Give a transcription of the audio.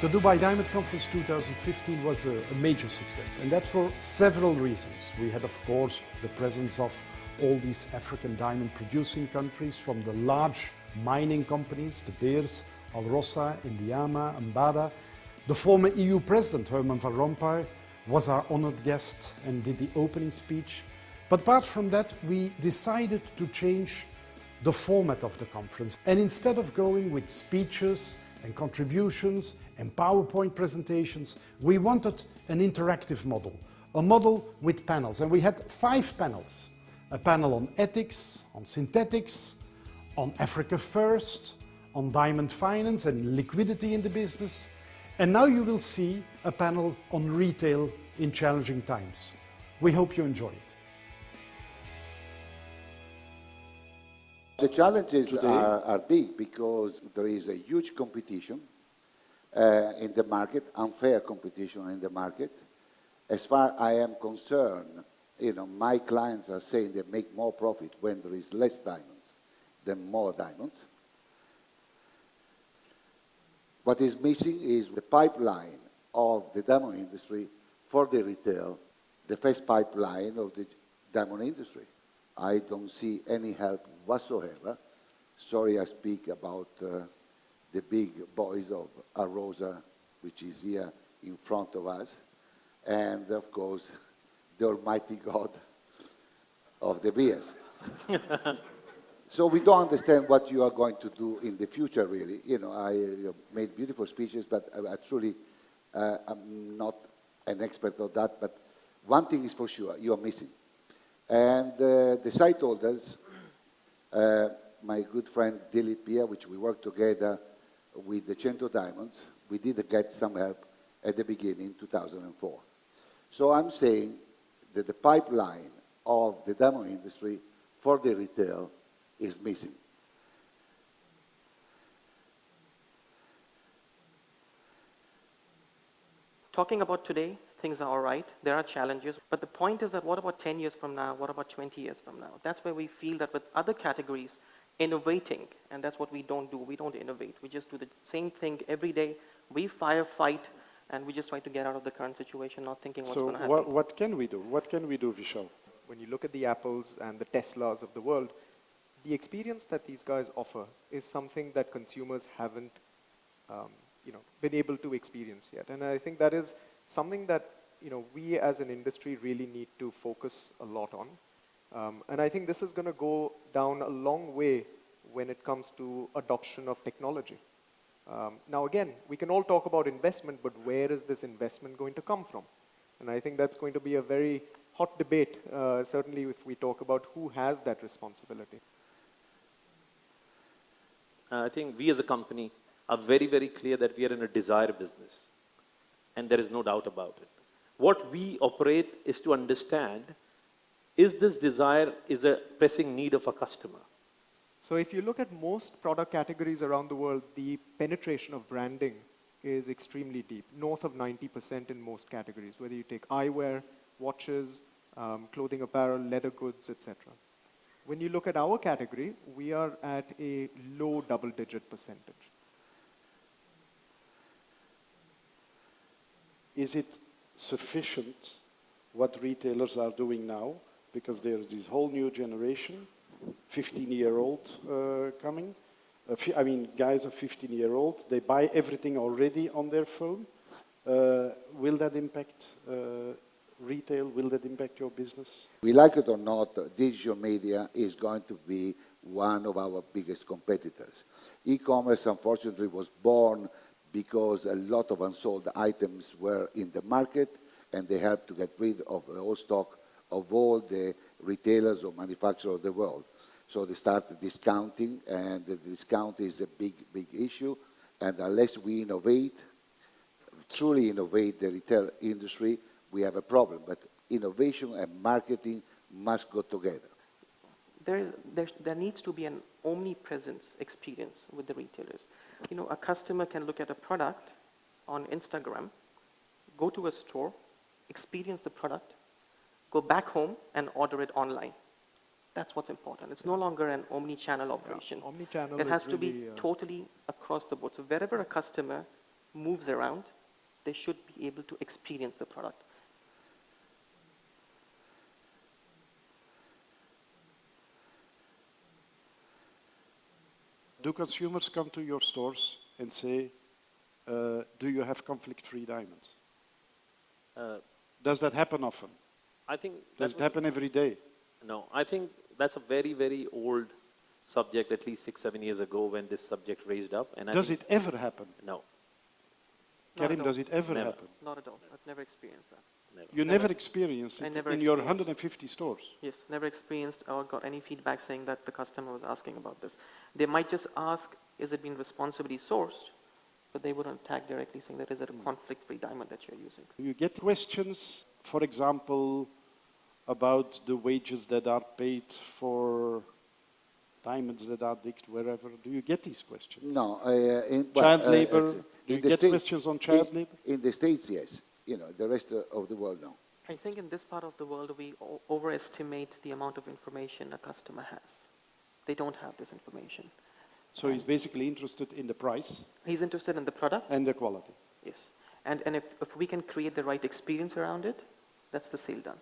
The Dubai Diamond Conference 2015 was a major success, and that for several reasons. We had, of course, the presence of all these African diamond producing countries, from the large mining companies, De Beers, Alrosa, Indiama, Ambada. The former EU President, Herman Van Rompuy, was our honored guest and did the opening speech. But apart from that, we decided to change the format of the conference. And instead of going with speeches and contributions and PowerPoint presentations, we wanted an interactive model, a model with panels. And we had 5 panels. A panel on ethics, on synthetics, on Africa First, on diamond finance and liquidity in the business. And now you will see a panel on retail in challenging times. We hope you enjoy it. The challenges are big because there is a huge competition in the market, unfair competition in the market. As far as I am concerned, my clients are saying they make more profit when there is less diamonds than more diamonds. What is missing is the pipeline of the diamond industry for the retail, the first pipeline of the diamond industry. I don't see any help whatsoever. Sorry I speak about the big boys of Alrosa, which is here in front of us, and of course the almighty God of De Beers. So we don't understand what you are going to do in the future, really. I made beautiful speeches, but I truly, I'm not an expert of that, but one thing is for sure, you are missing. And the site holders, my good friend Dilip here, which we worked together with the Cento Diamonds, we did get some help at the beginning, 2004. So I'm saying that the pipeline of the diamond industry for the retail is missing. Talking about today, things are all right. There are challenges. But the point is that what about 10 years from now? What about 20 years from now? That's where we feel that with other categories, innovating, and that's what we don't do. We don't innovate. We just do the same thing every day. We firefight, and we just try to get out of the current situation, not thinking what's going to happen. So what can we do? What can we do, Vishal? When you look at the Apples and the Teslas of the world, the experience that these guys offer is something that consumers haven't been able to experience yet. And I think that is something that we as an industry really need to focus a lot on. And I think this is going to go down a long way when it comes to adoption of technology. Now again, we can all talk about investment, but where is this investment going to come from? And I think that's going to be a very hot debate, certainly if we talk about who has that responsibility. I think we as a company are very, very clear that we are in a desire business. And there is no doubt about it. What we operate is to understand, is this desire is a pressing need of a customer? So if you look at most product categories around the world, the penetration of branding is extremely deep, north of 90% in most categories, whether you take eyewear, watches, clothing apparel, leather goods, etc. When you look at our category, we are at a low double-digit percentage. Is it sufficient what retailers are doing now? Because there's this whole new generation, 15-year-old coming. Guys of 15-year-old, they buy everything already on their phone. Will that impact retail? Will that impact your business? We like it or not, digital media is going to be one of our biggest competitors. E-commerce, unfortunately, was born because a lot of unsold items were in the market, and they helped to get rid of the whole stock of all the retailers or manufacturers of the world. So they started discounting, and the discount is a big, big issue. And unless we innovate, truly innovate the retail industry, we have a problem. But innovation and marketing must go together. There needs to be an omnipresence experience with the retailers. A customer can look at a product on Instagram, go to a store, experience the product, go back home and order it online. That's what's important. It's no longer an omni-channel operation. Omni-channel it has is to be really, totally across the board. So wherever a customer moves around, they should be able to experience the product. Do consumers come to your stores and say, do you have conflict-free diamonds? Does that happen often? I think Does it happen every day? No, I think that's a very, very old subject, at least 6-7 years ago when this subject raised up. And Does it ever happen? No, Not at Karim, all. does it ever Never. happen? Not at all. I've never experienced that. never. You Never. never experienced I it never in your experienced. 150 stores? Yes, never experienced or got any feedback saying that the customer was asking about this. They might just ask, is it being responsibly sourced? But they wouldn't tag directly saying that is it a conflict-free diamond that you're using. You get questions, for example, about the wages that are paid for diamonds that are digged wherever. Do you get these questions? No. Child labor? Do you in the get States- questions on child in- labor? In the States, yes. The rest of the world, no. I think in this part of the world, we overestimate the amount of information a customer has. They don't have this information. So he's basically interested in the price He's interested in the product, and the quality. yes. And if we can create the right experience around it, that's the sale done.